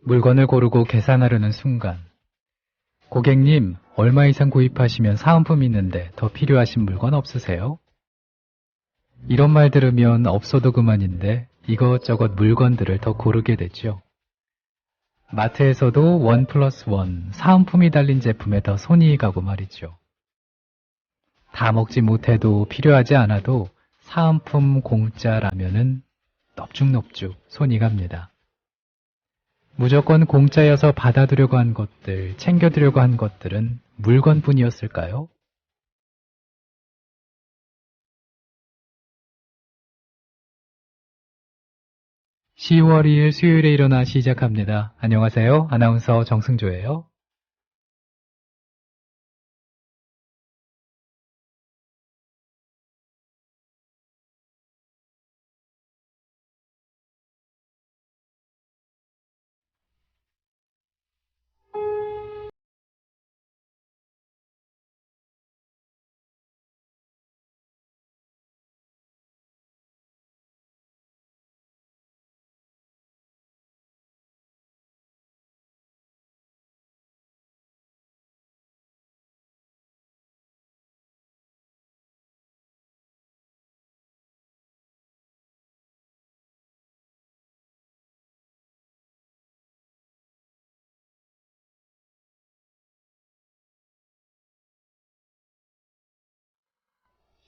물건을 고르고 계산하려는 순간 고객님, 얼마 이상 구입하시면 사은품이 있는데 더 필요하신 물건 없으세요? 이런 말 들으면 없어도 그만인데 이것저것 물건들을 더 고르게 되죠. 마트에서도 1+1 사은품이 달린 제품에 더 손이 가고 말이죠. 다 먹지 못해도 필요하지 않아도 사은품 공짜라면은 넙죽넙죽 손이 갑니다. 무조건 공짜여서 받아두려고 한 것들, 챙겨두려고 한 것들은 물건뿐이었을까요? 10월 2일 수요일에 일어나 시작합니다. 안녕하세요. 아나운서 정승조예요.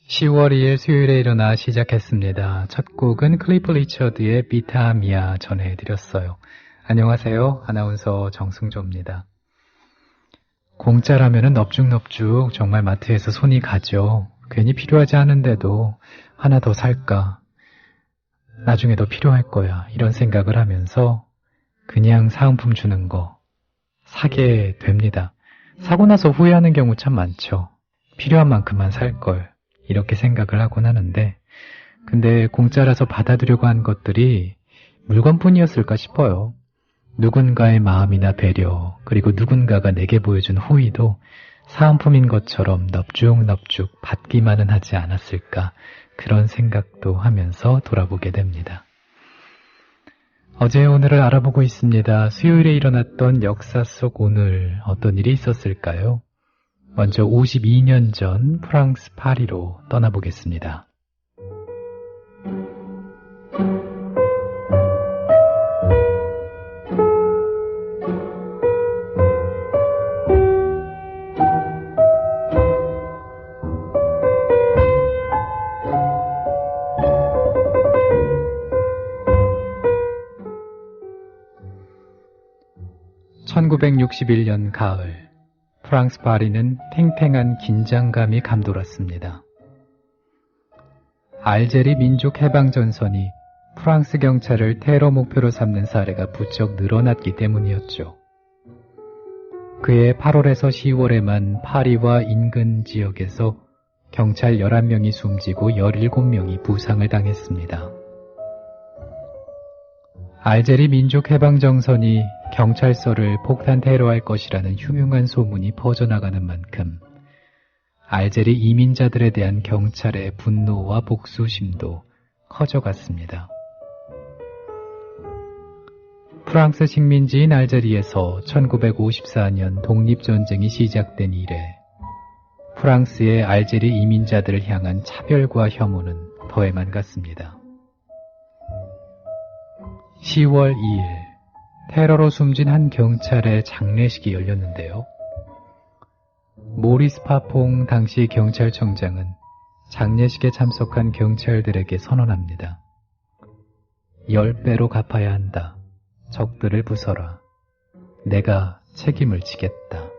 (10월 2일) 수요일에 일어나 시작했습니다. 첫 곡은 클리프 리처드의 비타미아 전해드렸어요. 안녕하세요. 아나운서 정승조입니다. 공짜라면은 넙죽넙죽 정말 마트에서 손이 가죠. 괜히 필요하지 않은데도 하나 더 살까? 나중에 더 필요할 거야. 이런 생각을 하면서 그냥 사은품 주는 거 사게 됩니다. 사고 나서 후회하는 경우 참 많죠. 필요한 만큼만 살 걸. 이렇게 생각을 하곤 하는데, 근데 공짜라서 받아두려고 한 것들이 물건뿐이었을까 싶어요. 누군가의 마음이나 배려, 그리고 누군가가 내게 보여준 호의도 사은품인 것처럼 넙죽넙죽 받기만은 하지 않았을까, 그런 생각도 하면서 돌아보게 됩니다. 어제 오늘을 알아보고 있습니다. 수요일에 일어났던 역사 속 오늘 어떤 일이 있었을까요? 먼저 52년 전 프랑스 파리로 떠나보겠습니다. (1961년) 가을, 프랑스 파리는 팽팽한 긴장감이 감돌았습니다. 알제리 민족해방전선이 프랑스 경찰을 테러 목표로 삼는 사례가 부쩍 늘어났기 때문이었죠. 그해 8월에서 10월에만 파리와 인근 지역에서 경찰 11명이 숨지고 17명이 부상을 당했습니다. 알제리 민족해방정선이 경찰서를 폭탄 테러할 것이라는 흉흉한 소문이 퍼져나가는 만큼 알제리 이민자들에 대한 경찰의 분노와 복수심도 커져갔습니다. 프랑스 식민지인 알제리에서 1954년 독립전쟁이 시작된 이래 프랑스의 알제리 이민자들을 향한 차별과 혐오는 더해만 갔습니다. 10월 2일, 테러로 숨진 한 경찰의 장례식이 열렸는데요. 모리스 파퐁 당시 경찰청장은 장례식에 참석한 경찰들에게 선언합니다. 10배로 갚아야 한다. 적들을 부숴라. 내가 책임을 지겠다.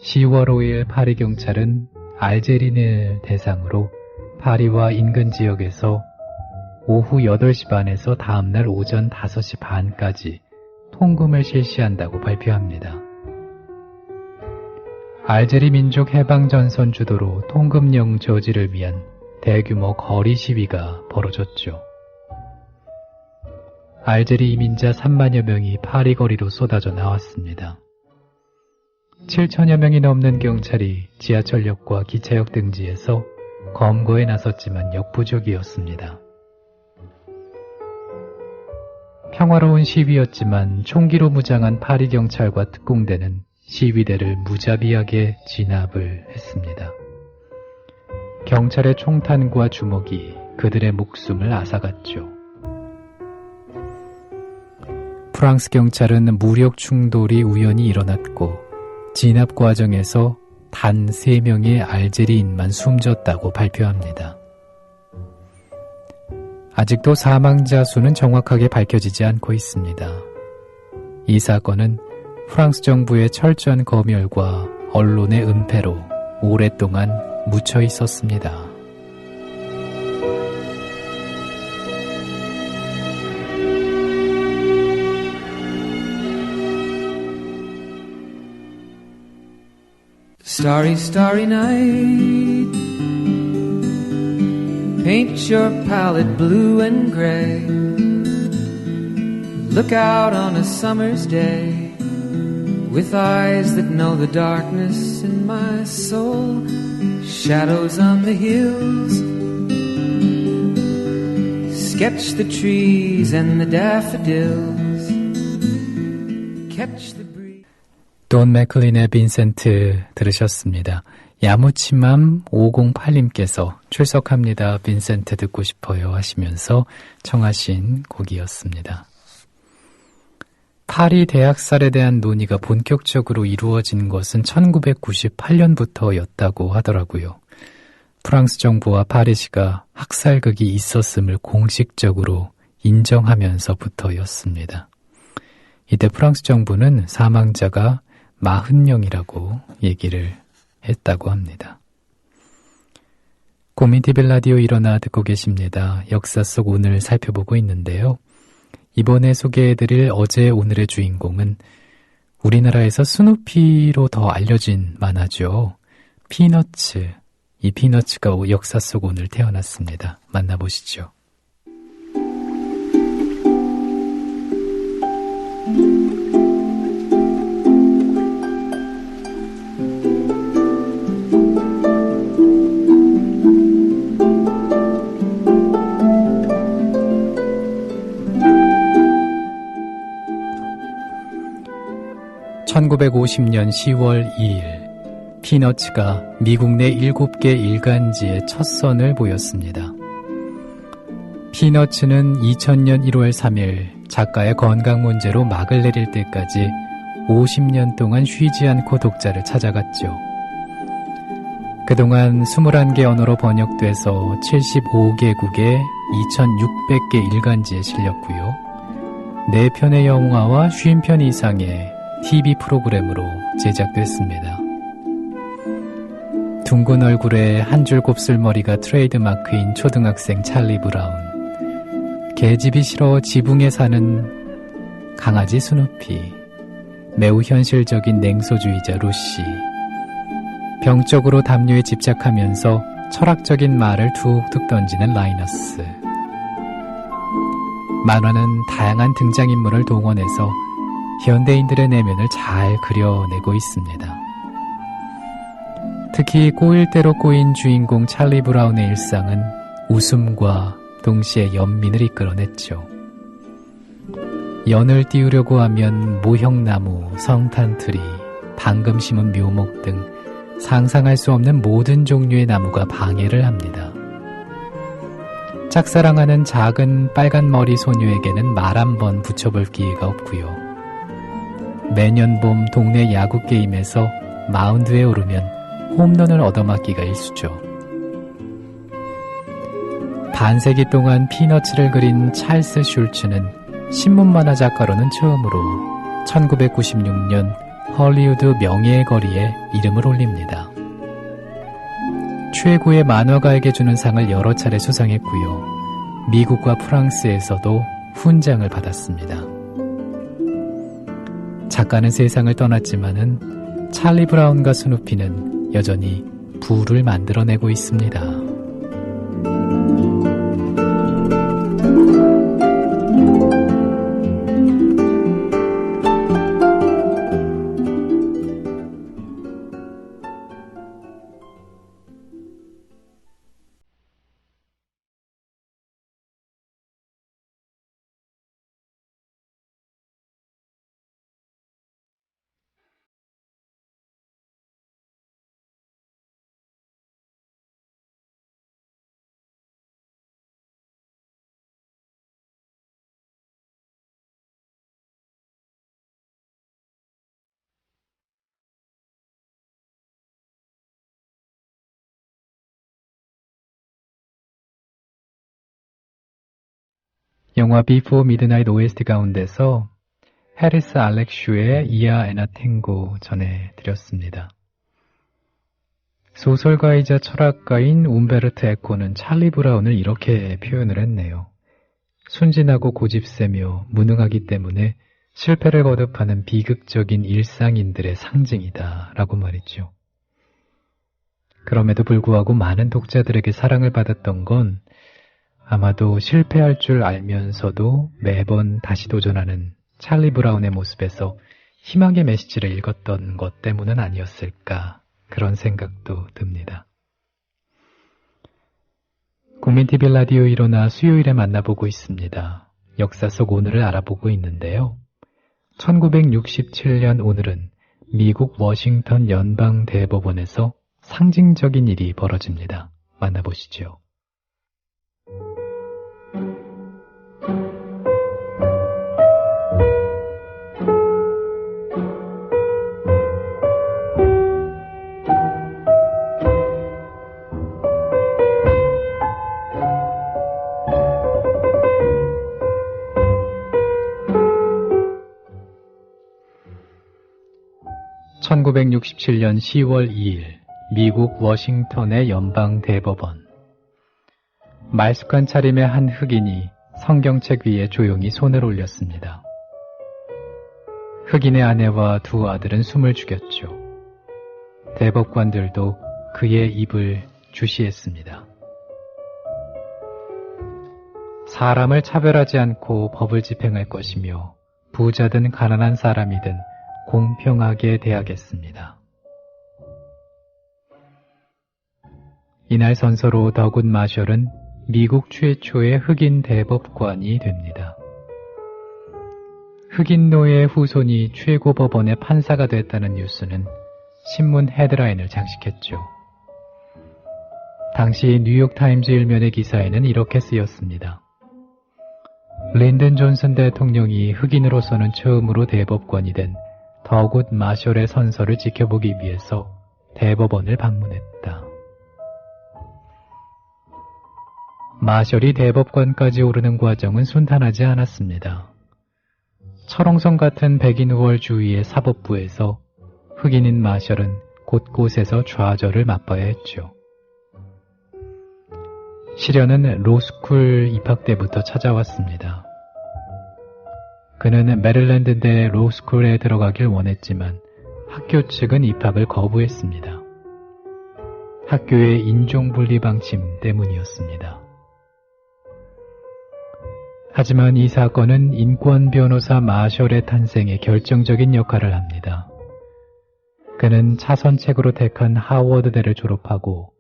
10월 5일 파리 경찰은 알제리인을 대상으로 파리와 인근 지역에서 오후 8시 반에서 다음날 오전 5시 반까지 통금을 실시한다고 발표합니다. 알제리 민족 해방전선 주도로 통금령 저지를 위한 대규모 거리 시위가 벌어졌죠. 알제리 이민자 3만여 명이 파리 거리로 쏟아져 나왔습니다. 7천여 명이 넘는 경찰이 지하철역과 기차역 등지에서 검거에 나섰지만 역부족이었습니다. 평화로운 시위였지만 총기로 무장한 파리 경찰과 특공대는 시위대를 무자비하게 진압을 했습니다. 경찰의 총탄과 주먹이 그들의 목숨을 앗아갔죠. 프랑스 경찰은 무력 충돌이 우연히 일어났고 진압 과정에서 단 3명의 알제리인만 숨졌다고 발표합니다. 아직도 사망자 수는 정확하게 밝혀지지 않고 있습니다. 이 사건은 프랑스 정부의 철저한 검열과 언론의 은폐로 오랫동안 묻혀 있었습니다. Starry, starry night, paint your palette blue and gray. Look out on a summer's day, with eyes that know the darkness in my soul. Shadows on the hills, sketch the trees and the daffodils, catch the breeze. 돈 맥클린의 빈센트 들으셨습니다. 야무침맘 508님께서 출석합니다. 빈센트 듣고 싶어요 하시면서 청하신 곡이었습니다. 파리 대학살에 대한 논의가 본격적으로 이루어진 것은 1998년부터였다고 하더라고요. 프랑스 정부와 파리시가 학살극이 있었음을 공식적으로 인정하면서부터였습니다. 이때 프랑스 정부는 사망자가 40명이라고 얘기를 했다고 합니다. 고민TV 라디오 일어나 듣고 계십니다. 역사 속 오늘 살펴보고 있는데요. 이번에 소개해드릴 어제 오늘의 주인공은 우리나라에서 스누피로 더 알려진 만화죠. 피너츠. 이 피너츠가 역사 속 오늘 태어났습니다. 만나보시죠. 1950년 10월 2일 피너츠가 미국 내 7개 일간지에 첫 선을 보였습니다. 피너츠는 2000년 1월 3일 작가의 건강 문제로 막을 내릴 때까지 50년 동안 쉬지 않고 독자를 찾아갔죠. 그동안 21개 언어로 번역돼서 75개국의 2600개 일간지에 실렸고요. 4편의 영화와 50편 이상의 TV 프로그램으로 제작됐습니다. 둥근 얼굴에 한 줄 곱슬머리가 트레이드마크인 초등학생 찰리 브라운, 개집이 싫어 지붕에 사는 강아지 스누피, 매우 현실적인 냉소주의자 루시, 병적으로 담요에 집착하면서 철학적인 말을 툭툭 던지는 라이너스. 만화는 다양한 등장인물을 동원해서 현대인들의 내면을 잘 그려내고 있습니다. 특히 꼬일 대로 꼬인 주인공 찰리 브라운의 일상은 웃음과 동시에 연민을 이끌어냈죠. 연을 띄우려고 하면 모형나무, 성탄트리, 방금 심은 묘목 등 상상할 수 없는 모든 종류의 나무가 방해를 합니다. 짝사랑하는 작은 빨간 머리 소녀에게는 말 한 번 붙여볼 기회가 없고요. 매년 봄 동네 야구 게임에서 마운드에 오르면 홈런을 얻어맞기가 일쑤죠. 반세기 동안 피너츠를 그린 찰스 슐츠는 신문 만화 작가로는 처음으로 1996년 헐리우드 명예의 거리에 이름을 올립니다. 최고의 만화가에게 주는 상을 여러 차례 수상했고요. 미국과 프랑스에서도 훈장을 받았습니다. 작가는 세상을 떠났지만은 찰리 브라운과 스누피는 여전히 부를 만들어내고 있습니다. 영화 Before Midnight OST 가운데서 해리스 알렉슈의 이아 에나 탱고 전해드렸습니다. 소설가이자 철학가인 움베르토 에코는 찰리 브라운을 이렇게 표현을 했네요. 순진하고 고집세며 무능하기 때문에 실패를 거듭하는 비극적인 일상인들의 상징이다 라고 말했죠. 그럼에도 불구하고 많은 독자들에게 사랑을 받았던 건 아마도 실패할 줄 알면서도 매번 다시 도전하는 찰리 브라운의 모습에서 희망의 메시지를 읽었던 것 때문은 아니었을까 그런 생각도 듭니다. 국민TV 라디오 일어나 수요일에 만나보고 있습니다. 역사 속 오늘을 알아보고 있는데요. 1967년 오늘은 미국 워싱턴 연방대법원에서 상징적인 일이 벌어집니다. 만나보시죠. 1967년 10월 2일 미국 워싱턴의 연방대법원. 말쑥한 차림의 한 흑인이 성경책 위에 조용히 손을 올렸습니다. 흑인의 아내와 두 아들은 숨을 죽였죠. 대법관들도 그의 입을 주시했습니다. 사람을 차별하지 않고 법을 집행할 것이며 부자든 가난한 사람이든 공평하게 대하겠습니다. 이날 선서로 더굿 마셜은 미국 최초의 흑인 대법관이 됩니다. 흑인 노예의 후손이 최고법원의 판사가 됐다는 뉴스는 신문 헤드라인을 장식했죠. 당시 뉴욕타임즈 일면의 기사에는 이렇게 쓰였습니다. 린든 존슨 대통령이 흑인으로서는 처음으로 대법관이 된 더굿 마셜의 선서를 지켜보기 위해서 대법원을 방문했다. 마셜이 대법관까지 오르는 과정은 순탄하지 않았습니다. 철옹성 같은 백인 우월 주위의 사법부에서 흑인인 마셜은 곳곳에서 좌절을 맛봐야 했죠. 시련은 로스쿨 입학 때부터 찾아왔습니다. 그는 메릴랜드대 로스쿨에 들어가길 원했지만 학교 측은 입학을 거부했습니다. 학교의 인종분리 방침 때문이었습니다. 하지만 이 사건은 인권 변호사 마셜의 탄생에 결정적인 역할을 합니다. 그는 차선책으로 택한 하워드대를 졸업하고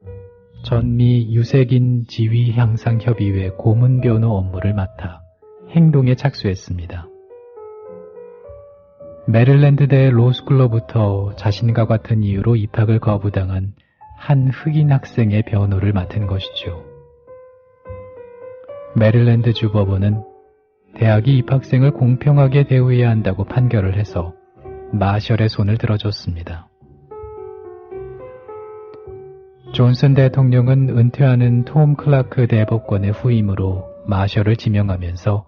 전미 유색인 지위 향상 협의회 고문 변호 업무를 맡아 행동에 착수했습니다. 메릴랜드대 로스쿨로부터 자신과 같은 이유로 입학을 거부당한 한 흑인 학생의 변호를 맡은 것이죠. 메릴랜드 주법원은 대학이 입학생을 공평하게 대우해야 한다고 판결을 해서 마셜의 손을 들어줬습니다. 존슨 대통령은 은퇴하는 톰 클라크 대법관의 후임으로 마셜을 지명하면서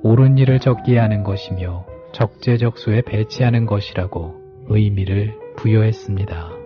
옳은 일을 적게 하는 것이며 적재적소에 배치하는 것이라고 의미를 부여했습니다.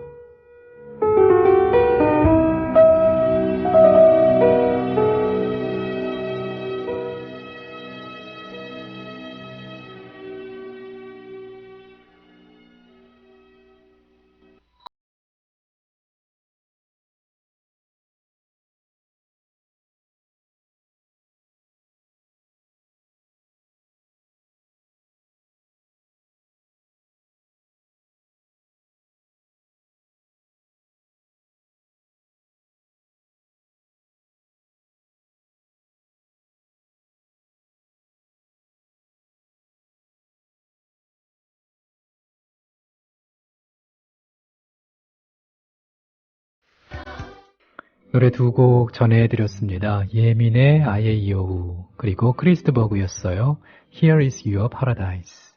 노래 두 곡 전해드렸습니다. 예민의 아예 여우 그리고 크리스트버그였어요. Here is your paradise.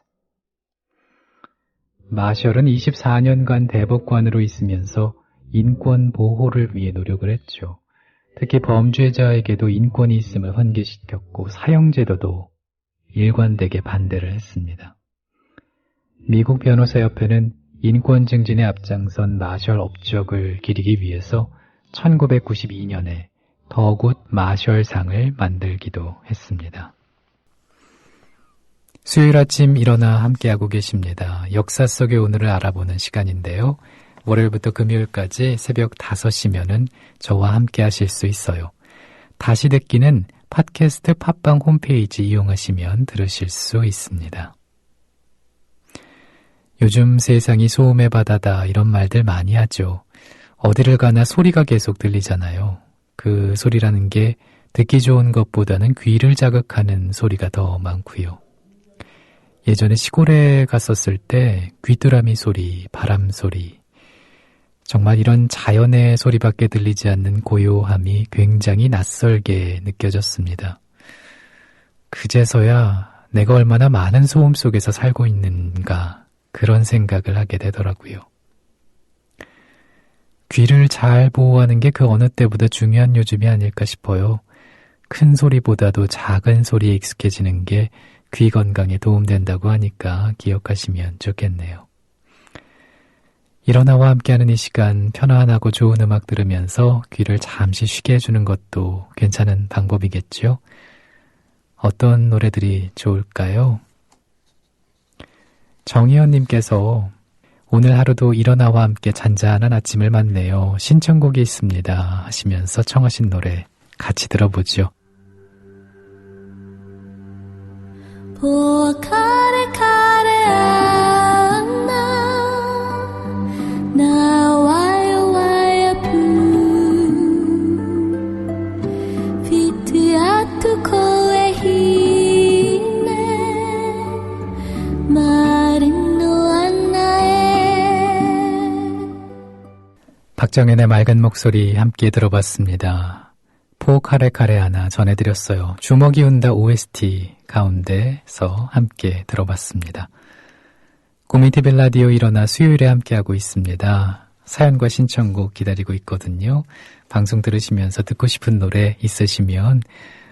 마셜은 24년간 대법관으로 있으면서 인권 보호를 위해 노력을 했죠. 특히 범죄자에게도 인권이 있음을 환기시켰고 사형제도도 일관되게 반대를 했습니다. 미국 변호사협회는 인권 증진에 앞장선 마셜 업적을 기리기 위해서 1992년에 더굿 마셜상을 만들기도 했습니다. 수요일 아침 일어나 함께하고 계십니다. 역사 속의 오늘을 알아보는 시간인데요. 월요일부터 금요일까지 새벽 5시면은 저와 함께 하실 수 있어요. 다시 듣기는 팟캐스트 팟빵 홈페이지 이용하시면 들으실 수 있습니다. 요즘 세상이 소음의 바다다 이런 말들 많이 하죠. 어디를 가나 소리가 계속 들리잖아요. 그 소리라는 게 듣기 좋은 것보다는 귀를 자극하는 소리가 더 많고요. 예전에 시골에 갔었을 때 귀뚜라미 소리, 바람 소리, 정말 이런 자연의 소리밖에 들리지 않는 고요함이 굉장히 낯설게 느껴졌습니다. 그제서야 내가 얼마나 많은 소음 속에서 살고 있는가 그런 생각을 하게 되더라고요. 귀를 잘 보호하는 게 그 어느 때보다 중요한 요즘이 아닐까 싶어요. 큰 소리보다도 작은 소리에 익숙해지는 게 귀 건강에 도움된다고 하니까 기억하시면 좋겠네요. 일어나와 함께하는 이 시간 편안하고 좋은 음악 들으면서 귀를 잠시 쉬게 해주는 것도 괜찮은 방법이겠죠? 어떤 노래들이 좋을까요? 정희연님께서 오늘 하루도 일어나와 함께 잔잔한 아침을 맞네요. 신청곡이 있습니다 하시면서 청하신 노래 같이 들어보죠. 박정현의 맑은 목소리 함께 들어봤습니다. 포카레카레 하나 전해드렸어요. 주먹이 운다 OST 가운데서 함께 들어봤습니다. 고민TV 라디오 일어나 수요일에 함께하고 있습니다. 사연과 신청곡 기다리고 있거든요. 방송 들으시면서 듣고 싶은 노래 있으시면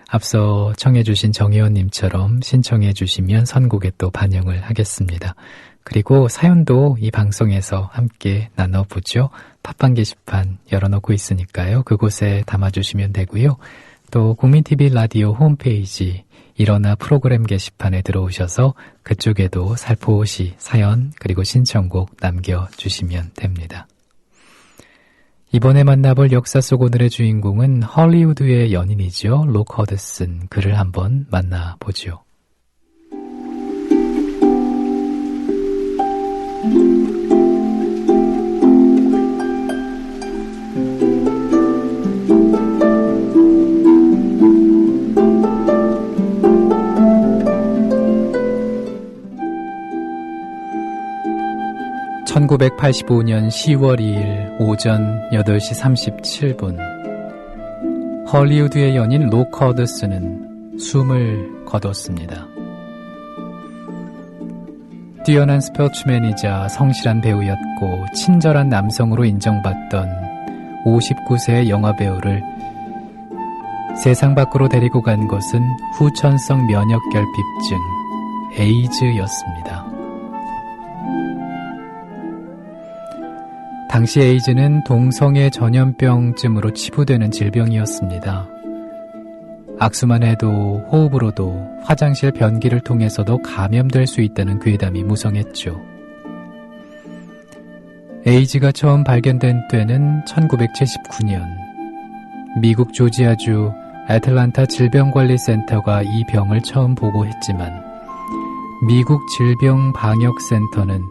앞서 청해주신 정혜원님처럼 신청해주시면 선곡에 또 반영을 하겠습니다. 그리고 사연도 이 방송에서 함께 나눠보죠. 팟빵 게시판 열어놓고 있으니까요. 그곳에 담아주시면 되고요. 또 국민TV 라디오 홈페이지 일어나 프로그램 게시판에 들어오셔서 그쪽에도 살포시 사연 그리고 신청곡 남겨주시면 됩니다. 이번에 만나볼 역사 속 오늘의 주인공은 헐리우드의 연인이죠. 록 허드슨. 그를 한번 만나보죠. (1985년 10월 2일) 오전 8시 37분 헐리우드의 연인 록 허드슨은 숨을 거뒀습니다. 뛰어난 스포츠맨이자 성실한 배우였고 친절한 남성으로 인정받던 59세의 영화배우를 세상 밖으로 데리고 간 것은 후천성 면역결핍증, 에이즈였습니다. 당시 에이즈는 동성애 전염병쯤으로 치부되는 질병이었습니다. 악수만 해도 호흡으로도 화장실 변기를 통해서도 감염될 수 있다는 괴담이 무성했죠. 에이즈가 처음 발견된 때는 1979년 미국 조지아주 애틀란타 질병관리센터가 이 병을 처음 보고했지만 미국 질병방역센터는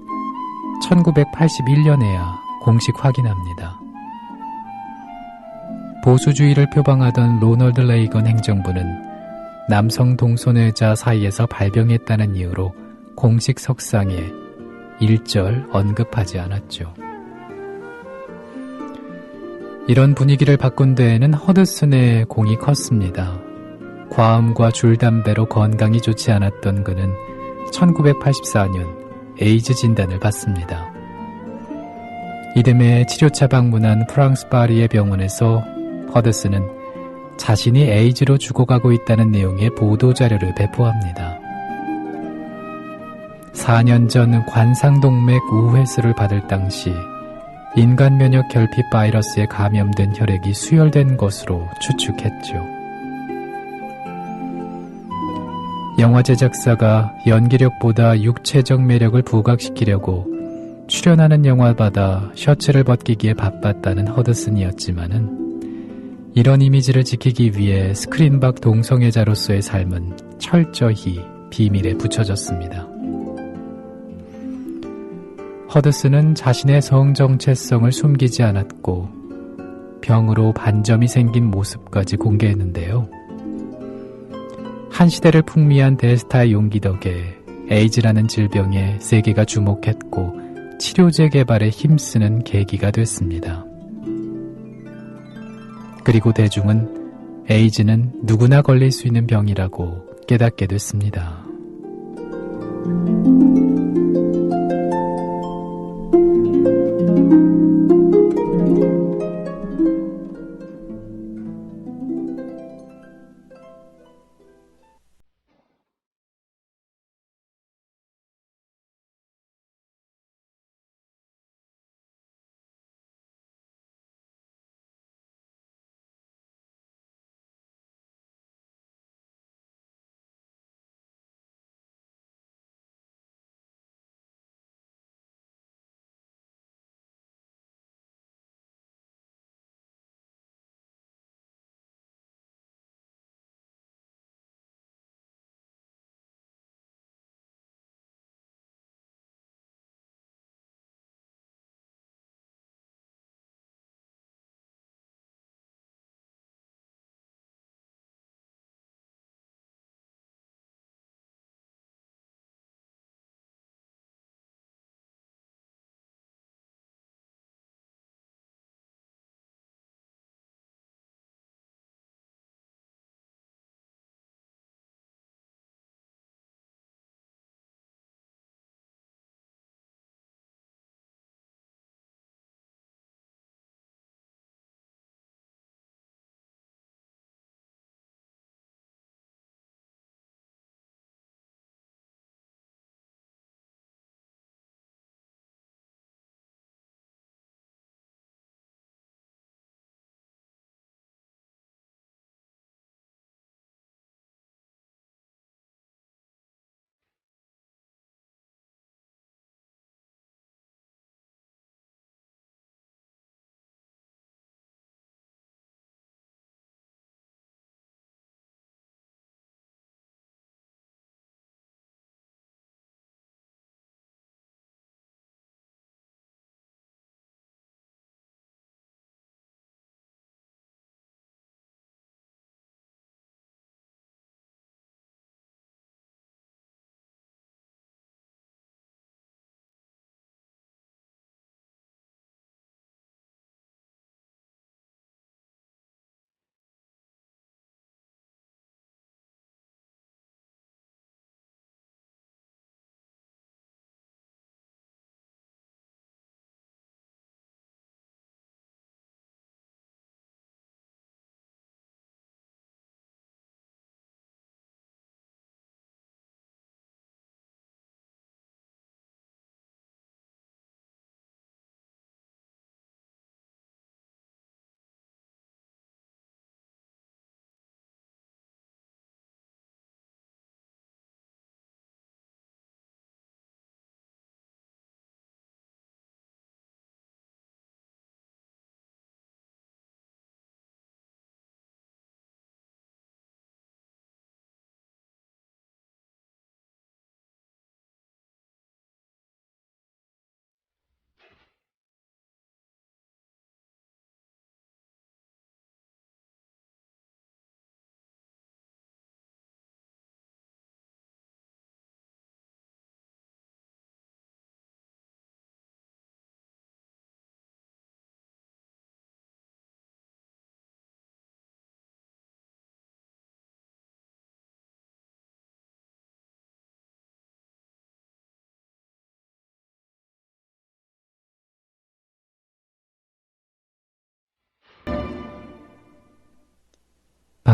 1981년에야 공식 확인합니다. 보수주의를 표방하던 로널드 레이건 행정부는 남성 동성애자 사이에서 발병했다는 이유로 공식 석상에 일절 언급하지 않았죠. 이런 분위기를 바꾼 데에는 허드슨의 공이 컸습니다. 과음과 줄담배로 건강이 좋지 않았던 그는 1984년 에이즈 진단을 받습니다. 이듬해 치료차 방문한 프랑스 파리의 병원에서 허드슨은 자신이 에이즈로 죽어가고 있다는 내용의 보도자료를 배포합니다. 4년 전 관상동맥 우회수를 받을 당시 인간 면역 결핍 바이러스에 감염된 혈액이 수혈된 것으로 추측했죠. 영화 제작사가 연기력보다 육체적 매력을 부각시키려고 출연하는 영화마다 셔츠를 벗기기에 바빴다는 허드슨이었지만은 이런 이미지를 지키기 위해 스크린 밖 동성애자로서의 삶은 철저히 비밀에 붙여졌습니다. 허드슨은 자신의 성 정체성을 숨기지 않았고 병으로 반점이 생긴 모습까지 공개했는데요. 한 시대를 풍미한 대스타의 용기 덕에 에이즈라는 질병에 세계가 주목했고 치료제 개발에 힘쓰는 계기가 됐습니다. 그리고 대중은 에이즈는 누구나 걸릴 수 있는 병이라고 깨닫게 됐습니다.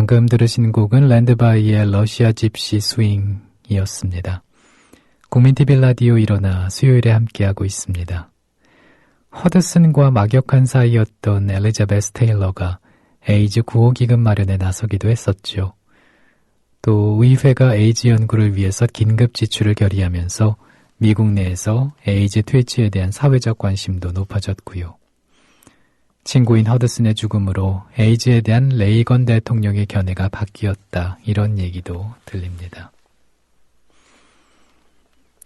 방금 들으신 곡은 랜드바이의 러시아 집시 스윙이었습니다. 국민TV 라디오 일어나 수요일에 함께하고 있습니다. 허드슨과 막역한 사이였던 엘리자베스 테일러가 에이즈 구호기금 마련에 나서기도 했었죠. 또 의회가 에이즈 연구를 위해서 긴급 지출을 결의하면서 미국 내에서 에이즈 퇴치에 대한 사회적 관심도 높아졌고요. 친구인 허드슨의 죽음으로 에이즈에 대한 레이건 대통령의 견해가 바뀌었다, 이런 얘기도 들립니다.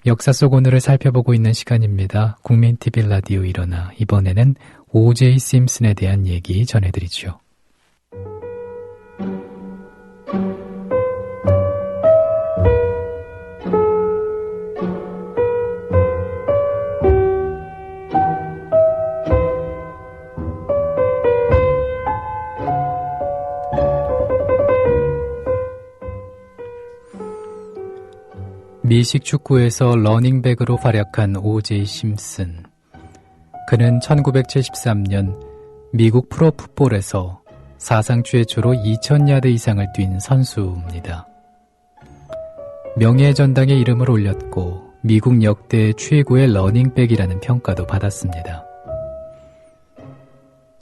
역사 속 오늘을 살펴보고 있는 시간입니다. 국민TV 라디오 일어나, 이번에는 O.J. 심슨에 대한 얘기 전해드리죠. 미식 축구에서 러닝백으로 활약한 O.J. 심슨. 그는 1973년 미국 프로풋볼에서 사상 최초로 2000야드 이상을 뛴 선수입니다. 명예의 전당에 이름을 올렸고 미국 역대 최고의 러닝백이라는 평가도 받았습니다.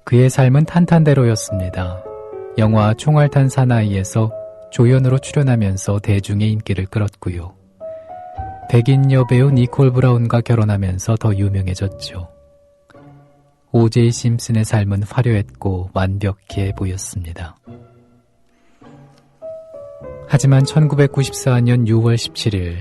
그의 삶은 탄탄대로였습니다. 영화 총알탄 사나이에서 조연으로 출연하면서 대중의 인기를 끌었고요. 백인 여배우 니콜 브라운과 결혼하면서 더 유명해졌죠. O.J. 심슨의 삶은 화려했고 완벽해 보였습니다. 하지만 1994년 6월 17일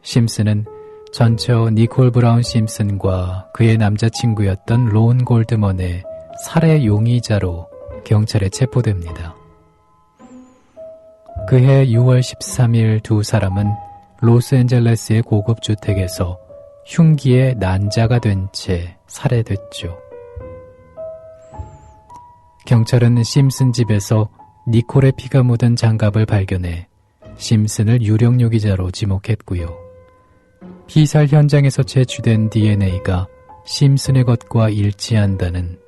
심슨은 전처 니콜 브라운 심슨과 그의 남자친구였던 론 골드먼의 살해 용의자로 경찰에 체포됩니다. 그해 6월 13일 두 사람은 로스앤젤레스의 고급 주택에서 흉기에 난자가 된 채 살해됐죠. 경찰은 심슨 집에서 니콜의 피가 묻은 장갑을 발견해 심슨을 유령 요기자로 지목했고요. 피살 현장에서 채취된 DNA가 심슨의 것과 일치한다는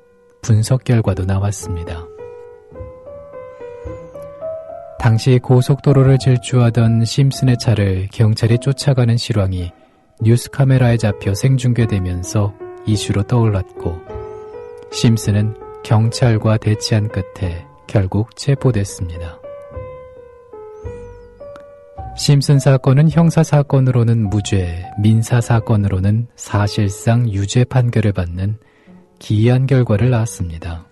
분석 결과도 나왔습니다. 당시 고속도로를 질주하던 심슨의 차를 경찰이 쫓아가는 실황이 뉴스 카메라에 잡혀 생중계되면서 이슈로 떠올랐고 심슨은 경찰과 대치한 끝에 결국 체포됐습니다. 심슨 사건은 형사사건으로는 무죄, 민사사건으로는 사실상 유죄 판결을 받는 기이한 결과를 낳았습니다.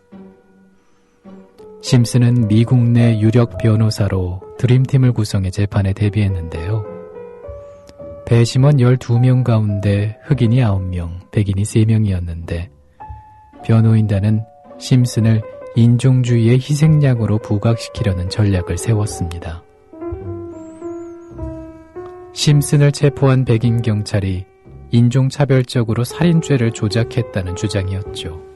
심슨은 미국 내 유력 변호사로 드림팀을 구성해 재판에 대비했는데요. 배심원 12명 가운데 흑인이 9명, 백인이 3명이었는데 변호인단은 심슨을 인종주의의 희생양으로 부각시키려는 전략을 세웠습니다. 심슨을 체포한 백인 경찰이 인종차별적으로 살인죄를 조작했다는 주장이었죠.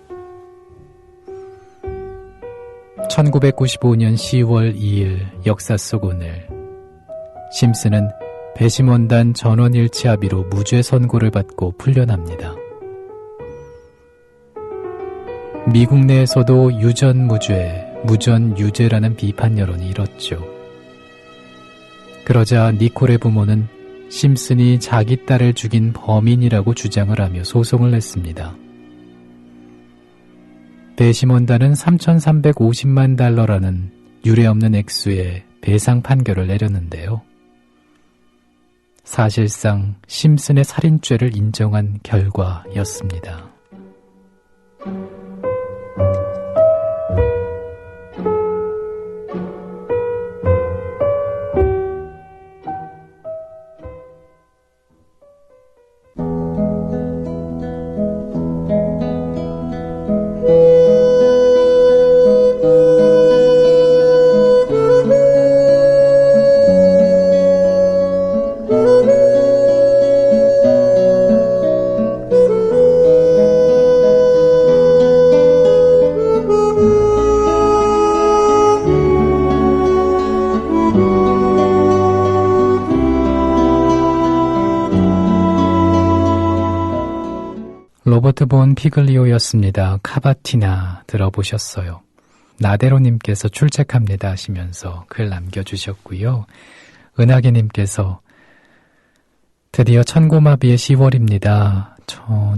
1995년 10월 2일 역사 속 오늘 심슨은 배심원단 전원일치 합의로 무죄 선고를 받고 풀려납니다. 미국 내에서도 유전무죄, 무전유죄라는 비판 여론이 일었죠. 그러자 니콜의 부모는 심슨이 자기 딸을 죽인 범인이라고 주장을 하며 소송을 냈습니다. 배심원단은 3,350만 달러라는 유례없는 액수의 배상 판결을 내렸는데요. 사실상 심슨의 살인죄를 인정한 결과였습니다. 로버트 본 피글리오였습니다. 카바티나 들어보셨어요. 나대로님께서 출첵합니다 하시면서 글 남겨주셨고요. 은하계님께서 드디어 천고마비의 10월입니다.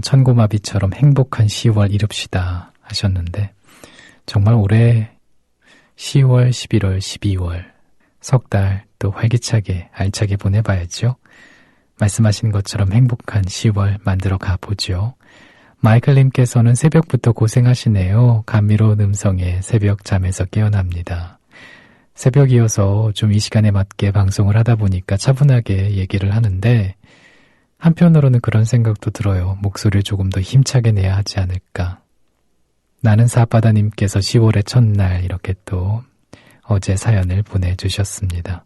천고마비처럼 행복한 10월 이룹시다 하셨는데 정말 올해 10월, 11월, 12월 석 달 또 활기차게 알차게 보내봐야죠. 말씀하신 것처럼 행복한 10월 만들어 가보죠. 마이클님께서는 새벽부터 고생하시네요. 감미로운 음성에 새벽 잠에서 깨어납니다. 새벽이어서 좀 이 시간에 맞게 방송을 하다 보니까 차분하게 얘기를 하는데 한편으로는 그런 생각도 들어요. 목소리를 조금 더 힘차게 내야 하지 않을까. 나는 사바다님께서 10월의 첫날 이렇게 또 어제 사연을 보내주셨습니다.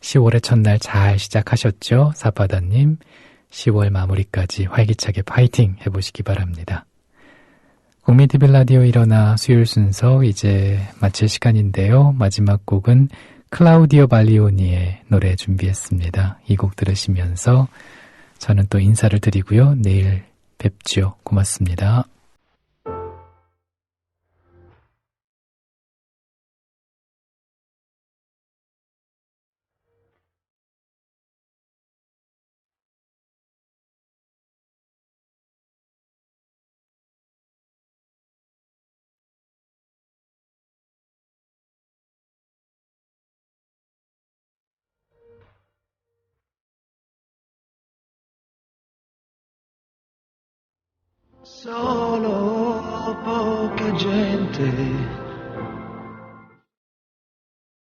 10월의 첫날 잘 시작하셨죠? 사바다님 10월 마무리까지 활기차게 파이팅 해보시기 바랍니다. 국민TV 라디오 일어나 수요일 순서 이제 마칠 시간인데요. 마지막 곡은 클라우디오 발리오니의 노래 준비했습니다. 이 곡 들으시면서 저는 또 인사를 드리고요. 내일 뵙죠. 고맙습니다. Solo poca gente